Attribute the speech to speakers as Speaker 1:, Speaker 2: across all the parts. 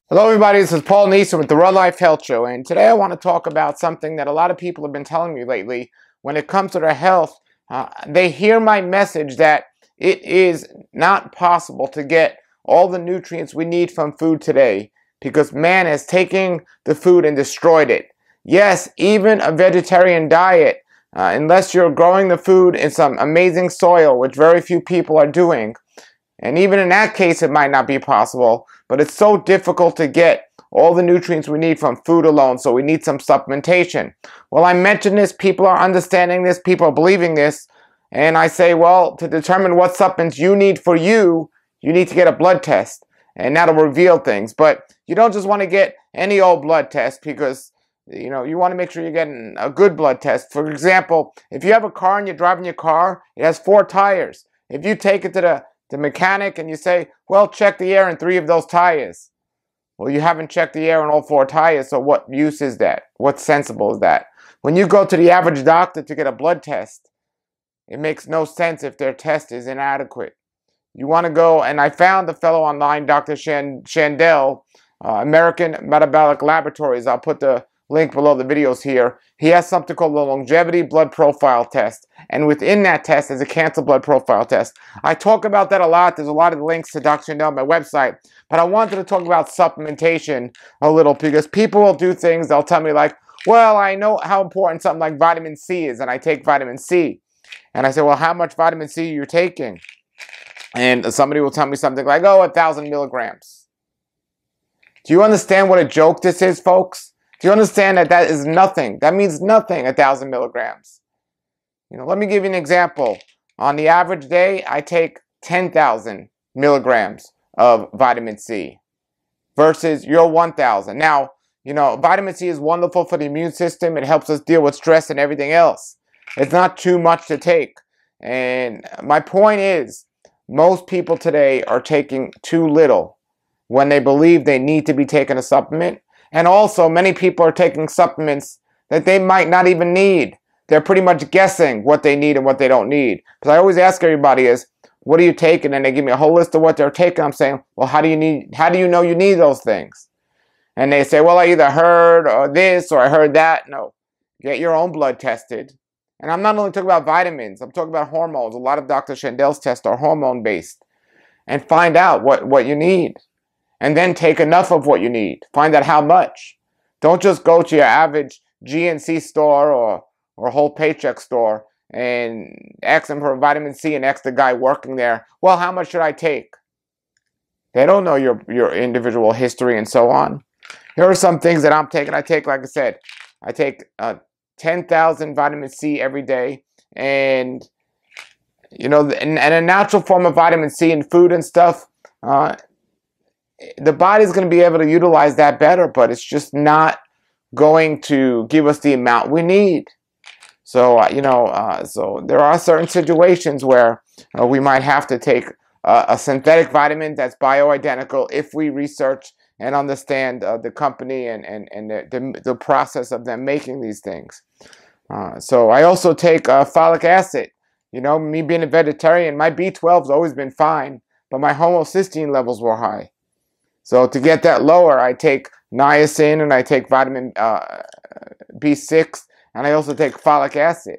Speaker 1: Hello everybody, this is Paul Neeson with the Raw Life Health Show, and today I want to talk about something that a lot of people have been telling me lately. When it comes to their health, they hear my message that it is not possible to get all the nutrients we need from food today because man has taken the food and destroyed it. Yes, even a vegetarian diet, unless you're growing the food in some amazing soil, which very few people are doing, and even in that case, it might not be possible, but it's so difficult to get all the nutrients we need from food alone, so we need some supplementation. Well, I mentioned this, people are understanding this, people are believing this, and I say, well, to determine what supplements you need for you, you need to get a blood test, and that'll reveal things. But you don't just want to get any old blood test because, you know, you want to make sure you're getting a good blood test. For example, if you have a car and you're driving your car, it has 4 tires. If you take it to the mechanic and you say, well, check the air in 3 of those tires. Well, you haven't checked the air in all 4 tires, so what use is that? What sensible is that? When you go to the average doctor to get a blood test, it makes no sense if their test is inadequate. You want to go, and I found the fellow online, Dr. Shandell, American Metabolic Laboratories. I'll put the link below the videos here. He has something called the Longevity Blood Profile Test. And within that test is a cancer blood profile test. I talk about that a lot. There's a lot of links to Dr. Shandell on my website. But I wanted to talk about supplementation a little because people will do things. They'll tell me like, well, I know how important something like vitamin C is, and I take vitamin C. And I say, well, how much vitamin C are you taking? And somebody will tell me something like, oh, 1,000 milligrams. Do you understand what a joke this is, folks? Do you understand that that is nothing? That means nothing, 1,000 milligrams. You know, let me give you an example. On the average day, I take 10,000 milligrams of vitamin C versus your 1,000. Now, you know, vitamin C is wonderful for the immune system. It helps us deal with stress and everything else. It's not too much to take. And my point is, most people today are taking too little when they believe they need to be taking a supplement. And also, many people are taking supplements that they might not even need. They're pretty much guessing what they need and what they don't need. Because I always ask everybody is, what are you taking? And they give me a whole list of what they're taking. I'm saying, well, how do you know you need those things? And they say, well, I either heard or this or I heard that. No, get your own blood tested. And I'm not only talking about vitamins. I'm talking about hormones. A lot of Dr. Shandell's tests are hormone-based. And find out what you need. And then take enough of what you need. Find out how much. Don't just go to your average GNC store or whole paycheck store and ask them for vitamin C and ask the guy working there, well, how much should I take? They don't know your individual history and so on. Here are some things that I'm taking. I take, like I said, I take 10,000 vitamin C every day. And, you know, and a natural form of vitamin C in food and stuff, the body's going to be able to utilize that better, but it's just not going to give us the amount we need. So, so there are certain situations where we might have to take a synthetic vitamin that's bioidentical if we research and understand the company and the process of them making these things. So I also take folic acid. You know, me being a vegetarian, my B12's always been fine, but my homocysteine levels were high. So to get that lower, I take niacin and I take vitamin B6 and I also take folic acid,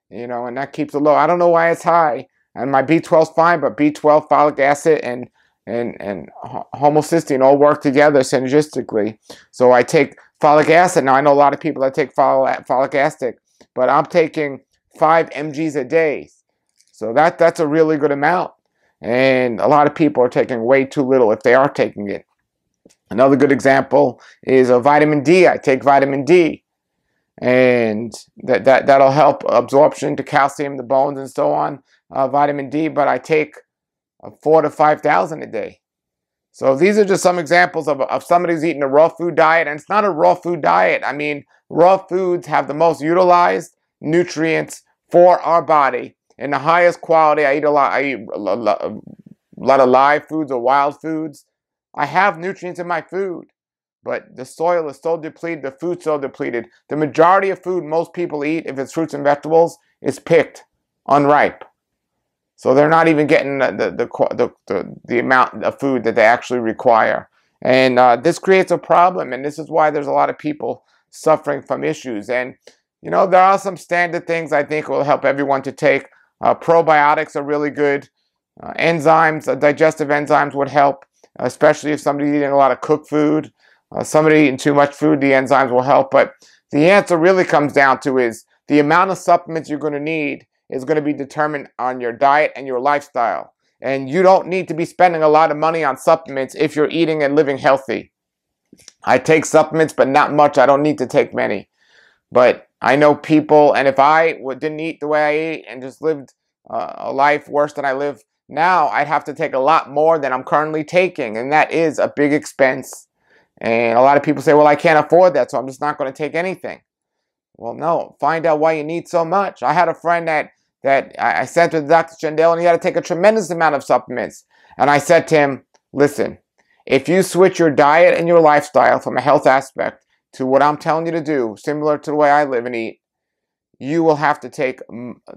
Speaker 1: you know, and that keeps it low. I don't know why it's high, and my B12's fine, but B12, folic acid, and homocysteine all work together synergistically. So I take folic acid. Now I know a lot of people that take folic acid, but I'm taking 5 mg's a day. So that's a really good amount. And a lot of people are taking way too little if they are taking it. Another good example is vitamin D. I take vitamin D, and that'll help absorption to calcium, the bones, and so on. Vitamin D, but I take 4,000 to 5,000 a day. So these are just some examples of somebody who's eating a raw food diet, and it's not a raw food diet. I mean, raw foods have the most utilized nutrients for our body in the highest quality. I eat a lot of live foods or wild foods. I have nutrients in my food, but the soil is so depleted, the food's so depleted. The majority of food most people eat, if it's fruits and vegetables, is picked unripe. So they're not even getting the amount of food that they actually require. And this creates a problem, and this is why there's a lot of people suffering from issues. And, you know, there are some standard things I think will help everyone to take. Probiotics are really good. Enzymes, digestive enzymes would help, especially if somebody's eating a lot of cooked food. Somebody eating too much food, the enzymes will help. But the answer really comes down to is the amount of supplements you're going to need is going to be determined on your diet and your lifestyle. And you don't need to be spending a lot of money on supplements if you're eating and living healthy. I take supplements, but not much. I don't need to take many. But I know people, and if I didn't eat the way I eat and just lived a life worse than I live now, I'd have to take a lot more than I'm currently taking. And that is a big expense. And a lot of people say, well, I can't afford that, so I'm just not going to take anything. Well, no. Find out why you need so much. I had a friend that I sent to Dr. Jindal, and he had to take a tremendous amount of supplements. And I said to him, listen, if you switch your diet and your lifestyle from a health aspect to what I'm telling you to do, similar to the way I live and eat, you will have to take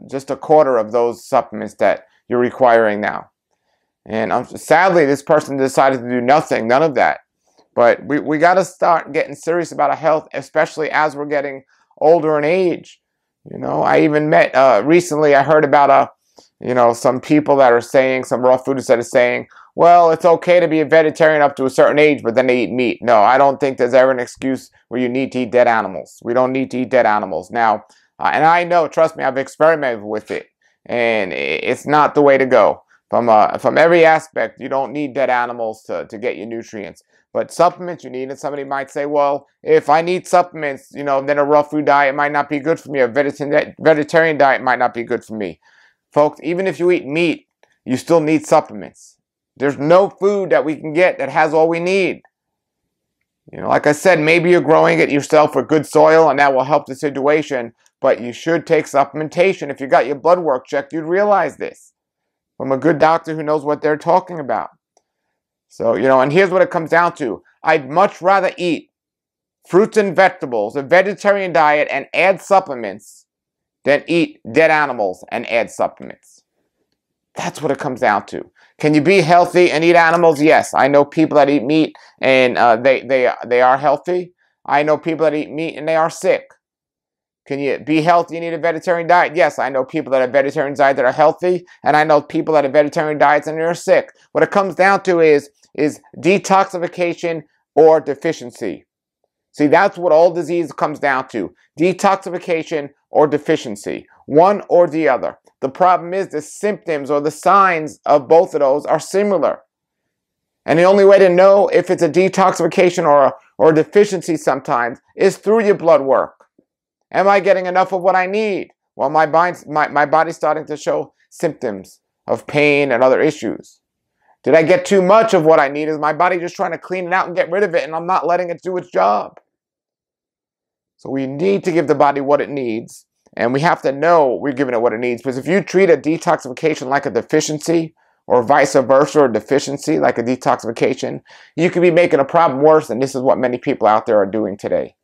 Speaker 1: just a quarter of those supplements that you're requiring now. And sadly, this person decided to do nothing, none of that. But we got to start getting serious about our health, especially as we're getting older in age. You know, I even met recently, I heard about some people that are saying, some raw foodists that are saying, well, it's okay to be a vegetarian up to a certain age, but then they eat meat. No, I don't think there's ever an excuse where you need to eat dead animals. We don't need to eat dead animals. Now, and I know, trust me, I've experimented with it, and it's not the way to go. From every aspect, you don't need dead animals to get your nutrients. But supplements you need, and somebody might say, well, if I need supplements, then a raw food diet might not be good for me. A vegetarian diet might not be good for me. Folks, even if you eat meat, you still need supplements. There's no food that we can get that has all we need. Like I said, maybe you're growing it yourself with good soil, and that will help the situation. But you should take supplementation. If you got your blood work checked, you'd realize this from a good doctor who knows what they're talking about. So, and here's what it comes down to. I'd much rather eat fruits and vegetables, a vegetarian diet, and add supplements than eat dead animals and add supplements. That's what it comes down to. Can you be healthy and eat animals? Yes. I know people that eat meat and they are healthy. I know people that eat meat and they are sick. Can you be healthy and eat a vegetarian diet? Yes, I know people that have vegetarian diets that are healthy, and I know people that have vegetarian diets and they're sick. What it comes down to is detoxification or deficiency. See, that's what all disease comes down to. Detoxification or deficiency. One or the other. The problem is the symptoms or the signs of both of those are similar. And the only way to know if it's a detoxification or a deficiency sometimes is through your blood work. Am I getting enough of what I need? Well, my body's starting to show symptoms of pain and other issues. Did I get too much of what I need? Is my body just trying to clean it out and get rid of it, and I'm not letting it do its job? So we need to give the body what it needs, and we have to know we're giving it what it needs. Because if you treat a detoxification like a deficiency, or vice versa, or deficiency like a detoxification, you could be making a problem worse, and this is what many people out there are doing today.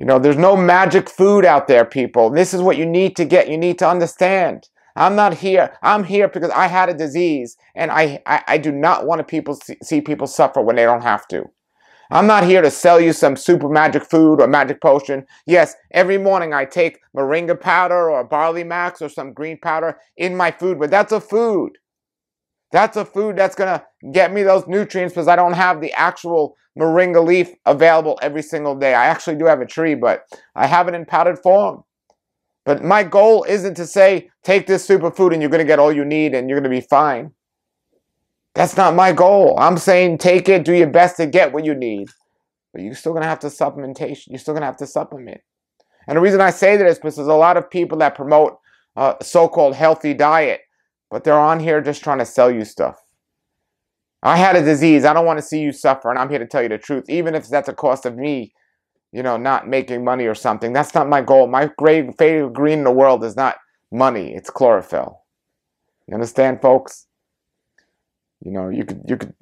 Speaker 1: There's no magic food out there, people. This is what you need to get. You need to understand. I'm not here. I'm here because I had a disease, and I do not want to see people suffer when they don't have to. I'm not here to sell you some super magic food or magic potion. Yes, every morning I take moringa powder or barley max or some green powder in my food, but that's a food. That's a food that's going to get me those nutrients because I don't have the actual moringa leaf available every single day. I actually do have a tree, but I have it in powdered form. But my goal isn't to say, take this superfood and you're going to get all you need and you're going to be fine. That's not my goal. I'm saying take it, do your best to get what you need. But you're still going to have to supplementation. You're still going to have to supplement. And the reason I say that is because there's a lot of people that promote a so-called healthy diet, but they're on here just trying to sell you stuff. I had a disease. I don't want to see you suffer, and I'm here to tell you the truth. Even if that's a cost of me, not making money or something. That's not my goal. My favorite green in the world is not money. It's chlorophyll. You understand, folks? You could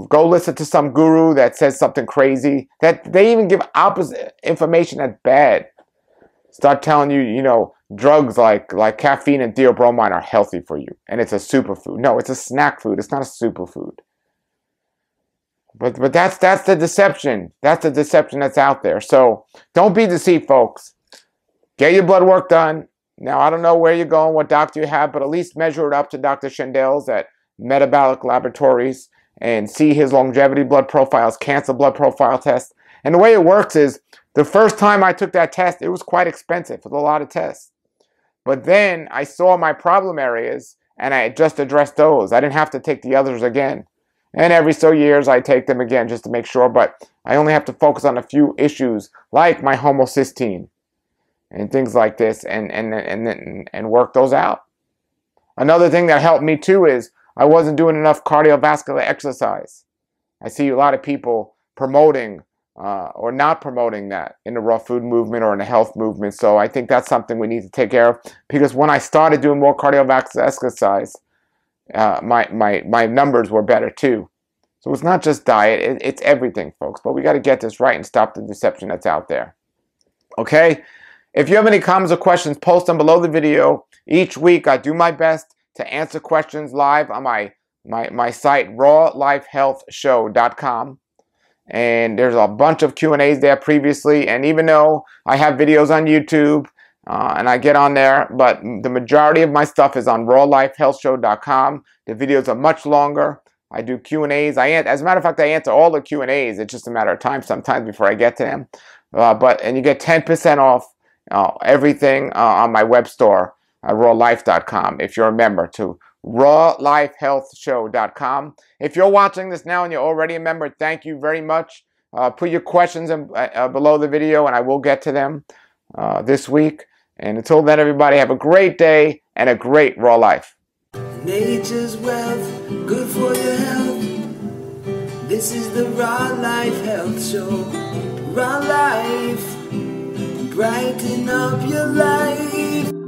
Speaker 1: go listen to some guru that says something crazy. That they even give opposite information that's bad. Start telling you, drugs like caffeine and theobromine are healthy for you, and it's a superfood. No, it's a snack food. It's not a superfood. But that's the deception. That's the deception that's out there. So don't be deceived, folks. Get your blood work done. Now, I don't know where you're going, what doctor you have, but at least measure it up to Dr. Shendel's at Metabolic Laboratories and see his longevity blood profiles, cancer blood profile test. And the way it works is, the first time I took that test, it was quite expensive. It was a lot of tests. But then I saw my problem areas, and I just addressed those. I didn't have to take the others again. And every so years, I take them again just to make sure. But I only have to focus on a few issues, like my homocysteine and things like this, and work those out. Another thing that helped me too is I wasn't doing enough cardiovascular exercise. I see a lot of people promoting or not promoting that in the raw food movement or in the health movement. So I think that's something we need to take care of, because when I started doing more cardiovascular exercise, my numbers were better too. So it's not just diet, it's everything, folks. But we got to get this right and stop the deception that's out there. Okay? If you have any comments or questions, post them below the video. Each week I do my best to answer questions live on my site, rawlifehealthshow.com. And there's a bunch of Q&As there previously. And even though I have videos on YouTube and I get on there, but the majority of my stuff is on rawlifehealthshow.com. The videos are much longer. I do Q&As. As a matter of fact, I answer all the Q&As. It's just a matter of time sometimes before I get to them. And you get 10% off everything on my web store, rawlife.com, if you're a member, to rawlifehealthshow.com. If you're watching this now and you're already a member, thank you very much. Put your questions below the video, and I will get to them this week. And until then, everybody, have a great day and a great raw life.
Speaker 2: Nature's wealth, good for your health. This is the Raw Life Health Show. Raw Life, brighten up your life.